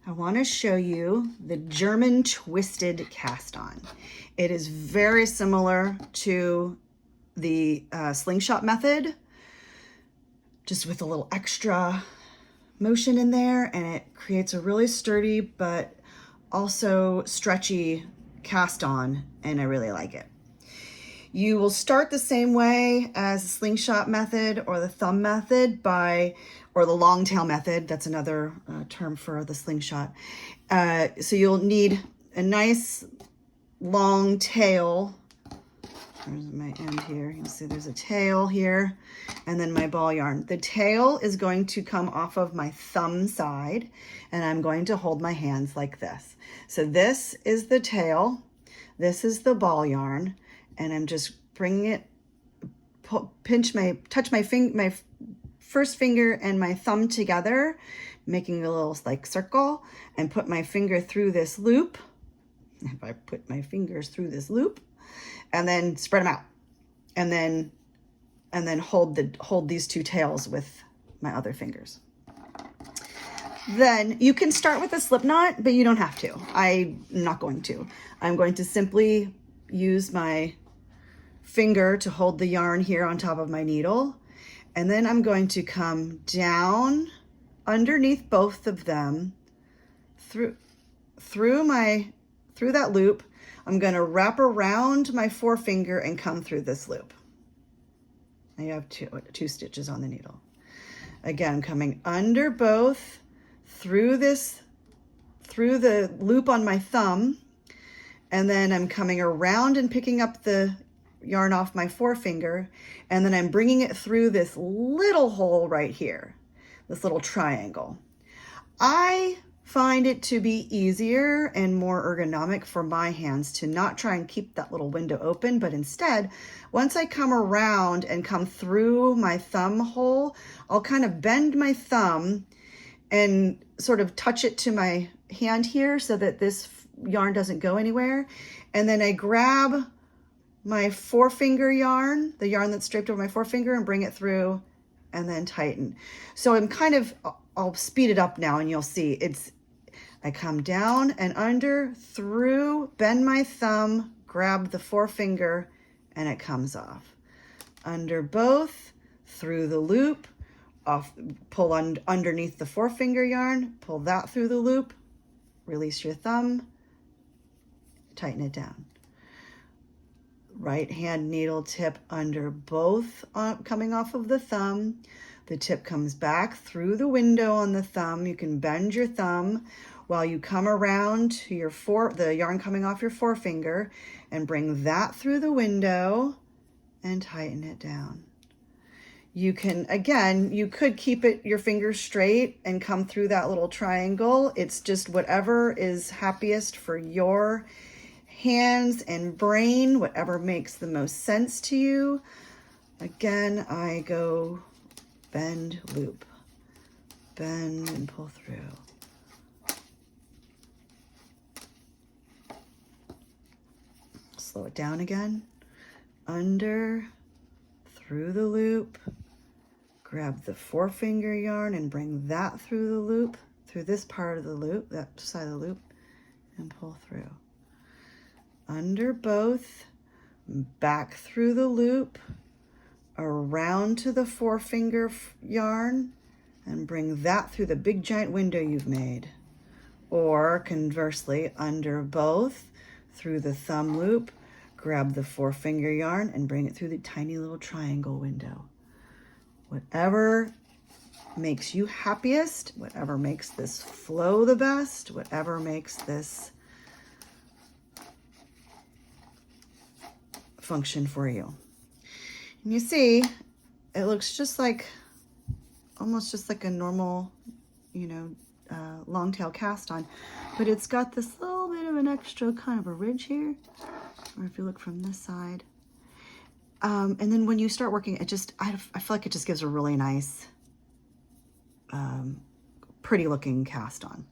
I want to show you the German twisted cast on. It is very similar to the slingshot method, just with a little extra motion in there, and it creates a really sturdy but also stretchy cast on, and I really like it. You will start the same way as the slingshot method or the thumb method or the long tail method. That's another term for the slingshot. So you'll need a nice long tail. There's my end here. You can see there's a tail here, and then my ball yarn. The tail is going to come off of my thumb side, and I'm going to hold my hands like this. So this is the tail, this is the ball yarn, and I'm just bringing it, touch my first finger and my thumb together, making a little like circle, and put my finger through this loop. If I put my fingers through this loop, and then spread them out, and then hold these two tails with my other fingers. Then you can start with a slip knot, but you don't have to. I'm not going to. I'm going to simply use my finger to hold the yarn here on top of my needle, and then I'm going to come down underneath both of them through that loop. I'm going to wrap around my forefinger and come through this loop. I have two stitches on the needle. Again, coming under both, through the loop on my thumb, and then I'm coming around and picking up the yarn off my forefinger, and then I'm bringing it through this little hole right here, this little triangle. I find it to be easier and more ergonomic for my hands to not try and keep that little window open, but instead, once I come around and come through my thumb hole, I'll kind of bend my thumb and sort of touch it to my hand here so that this yarn doesn't go anywhere. And then I grab my forefinger yarn, the yarn that's draped over my forefinger, and bring it through and then tighten. So I'll speed it up now and you'll see I come down and under, through, bend my thumb, grab the forefinger, and it comes off. Under both, through the loop, off, pull underneath the forefinger yarn, pull that through the loop, release your thumb, tighten it down. Right hand needle tip under both, coming off of the thumb. The tip comes back through the window on the thumb. You can bend your thumb while you come around to the yarn coming off your forefinger, and bring that through the window and tighten it down. You could keep your fingers straight and come through that little triangle. It's just whatever is happiest for your hands and brain, whatever makes the most sense to you. Again, I go bend, loop, bend and pull through. Slow it down again. Under, through the loop, grab the forefinger yarn and bring that through the loop, through this part of the loop, that side of the loop, and pull through. Under both, back through the loop, around to the forefinger yarn, and bring that through the big giant window you've made. Or conversely, under both, through the thumb loop, grab the forefinger yarn and bring it through the tiny little triangle window. Whatever makes you happiest, whatever makes this flow the best, whatever makes this function for you. And you see, it looks almost just like a normal, long tail cast on, but it's got this little bit of an extra kind of a ridge here, or if you look from this side. And then when you start working, I feel like it just gives a really nice, pretty looking cast on.